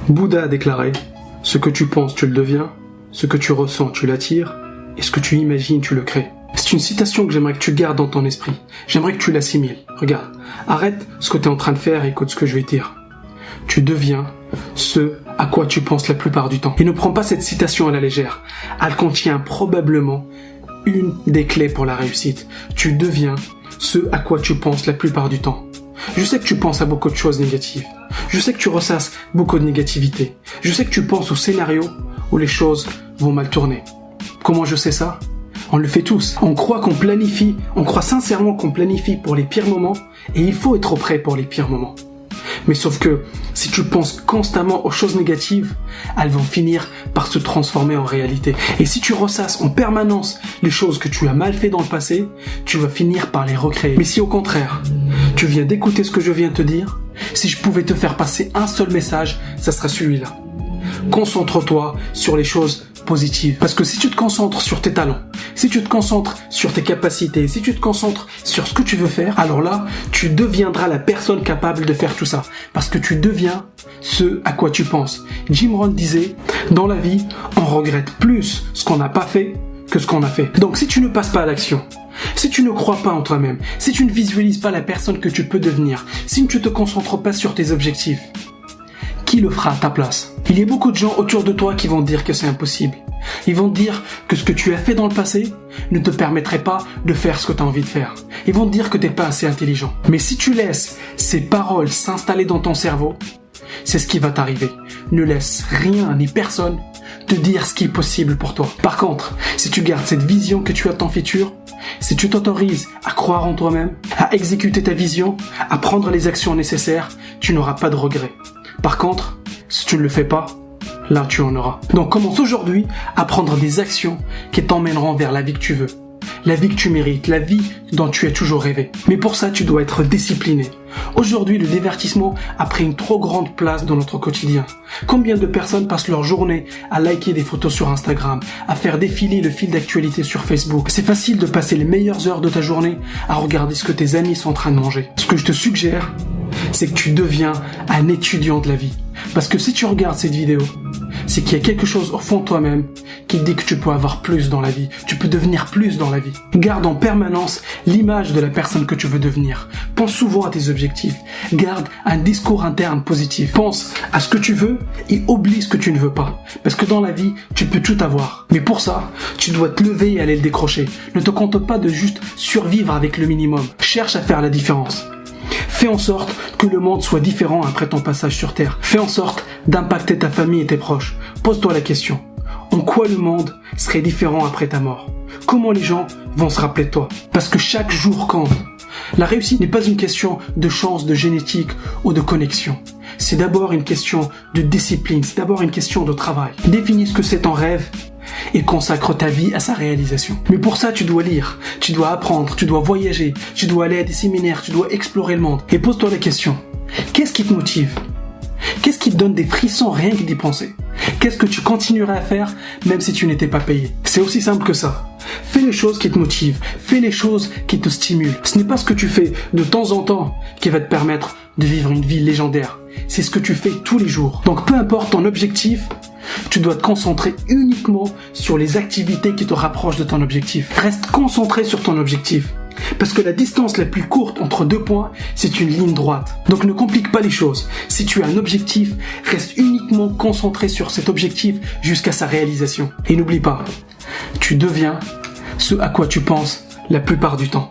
Bouddha a déclaré « Ce que tu penses, tu le deviens, ce que tu ressens, tu l'attires, et ce que tu imagines, tu le crées. » C'est une citation que j'aimerais que tu gardes dans ton esprit. J'aimerais que tu l'assimiles. Regarde, arrête ce que tu es en train de faire et écoute ce que je vais dire. Tu deviens ce à quoi tu penses la plupart du temps. Et ne prends pas cette citation à la légère. Elle contient probablement une des clés pour la réussite. Tu deviens ce à quoi tu penses la plupart du temps. Je sais que tu penses à beaucoup de choses négatives. Je sais que tu ressasses beaucoup de négativité. Je sais que tu penses au scénario où les choses vont mal tourner. Comment je sais ça ? On le fait tous. On croit qu'on planifie, on croit sincèrement qu'on planifie pour les pires moments et il faut être prêt pour les pires moments. Mais sauf que si tu penses constamment aux choses négatives, elles vont finir par se transformer en réalité. Et si tu ressasses en permanence les choses que tu as mal fait dans le passé, tu vas finir par les recréer. Mais si au contraire, tu viens d'écouter ce que je viens de te dire, si je pouvais te faire passer un seul message, ça serait celui-là. Concentre-toi sur les choses positives. Parce que si tu te concentres sur tes talents, si tu te concentres sur tes capacités, si tu te concentres sur ce que tu veux faire, alors là, tu deviendras la personne capable de faire tout ça. Parce que tu deviens ce à quoi tu penses. Jim Rohn disait, dans la vie, on regrette plus ce qu'on n'a pas fait que ce qu'on a fait. Donc si tu ne passes pas à l'action, si tu ne crois pas en toi-même, si tu ne visualises pas la personne que tu peux devenir, si tu ne te concentres pas sur tes objectifs, qui le fera à ta place? Il y a beaucoup de gens autour de toi qui vont dire que c'est impossible. Ils vont te dire que ce que tu as fait dans le passé ne te permettrait pas de faire ce que tu as envie de faire. Ils vont te dire que tu n'es pas assez intelligent. Mais si tu laisses ces paroles s'installer dans ton cerveau, c'est ce qui va t'arriver. Ne laisse rien ni personne te dire ce qui est possible pour toi. Par contre, si tu gardes cette vision que tu as de ton futur, si tu t'autorises à croire en toi-même, à exécuter ta vision, à prendre les actions nécessaires, tu n'auras pas de regrets. Par contre, si tu ne le fais pas, là tu en auras. Donc commence aujourd'hui à prendre des actions qui t'emmèneront vers la vie que tu veux. La vie que tu mérites, la vie dont tu as toujours rêvé. Mais pour ça, tu dois être discipliné. Aujourd'hui, le divertissement a pris une trop grande place dans notre quotidien. Combien de personnes passent leur journée à liker des photos sur Instagram, à faire défiler le fil d'actualité sur Facebook? C'est facile de passer les meilleures heures de ta journée à regarder ce que tes amis sont en train de manger. Ce que je te suggère, c'est que tu deviens un étudiant de la vie. Parce que si tu regardes cette vidéo, c'est qu'il y a quelque chose au fond de toi-même qui te dit que tu peux avoir plus dans la vie. Tu peux devenir plus dans la vie. Garde en permanence l'image de la personne que tu veux devenir. Pense souvent à tes objectifs. Garde un discours interne positif. Pense à ce que tu veux et oublie ce que tu ne veux pas. Parce que dans la vie, tu peux tout avoir. Mais pour ça, tu dois te lever et aller le décrocher. Ne te contente pas de juste survivre avec le minimum. Cherche à faire la différence. Fais en sorte que le monde soit différent après ton passage sur Terre. Fais en sorte d'impacter ta famille et tes proches. Pose-toi la question. En quoi le monde serait différent après ta mort? Comment les gens vont se rappeler de toi? Parce que chaque jour compte. La réussite n'est pas une question de chance, de génétique ou de connexion. C'est d'abord une question de discipline. C'est d'abord une question de travail. Définis ce que c'est ton rêve et consacre ta vie à sa réalisation. Mais pour ça, tu dois lire, tu dois apprendre, tu dois voyager, tu dois aller à des séminaires, tu dois explorer le monde. Et pose-toi la question, qu'est-ce qui te motive? Qu'est-ce qui te donne des frissons rien que d'y penser? Qu'est-ce que tu continuerais à faire même si tu n'étais pas payé? C'est aussi simple que ça. Fais les choses qui te motivent, fais les choses qui te stimulent. Ce n'est pas ce que tu fais de temps en temps qui va te permettre de vivre une vie légendaire. C'est ce que tu fais tous les jours. Donc peu importe ton objectif, tu dois te concentrer uniquement sur les activités qui te rapprochent de ton objectif. Reste concentré sur ton objectif. Parce que la distance la plus courte entre deux points, c'est une ligne droite. Donc ne complique pas les choses. Si tu as un objectif, reste uniquement concentré sur cet objectif jusqu'à sa réalisation. Et n'oublie pas, tu deviens ce à quoi tu penses la plupart du temps.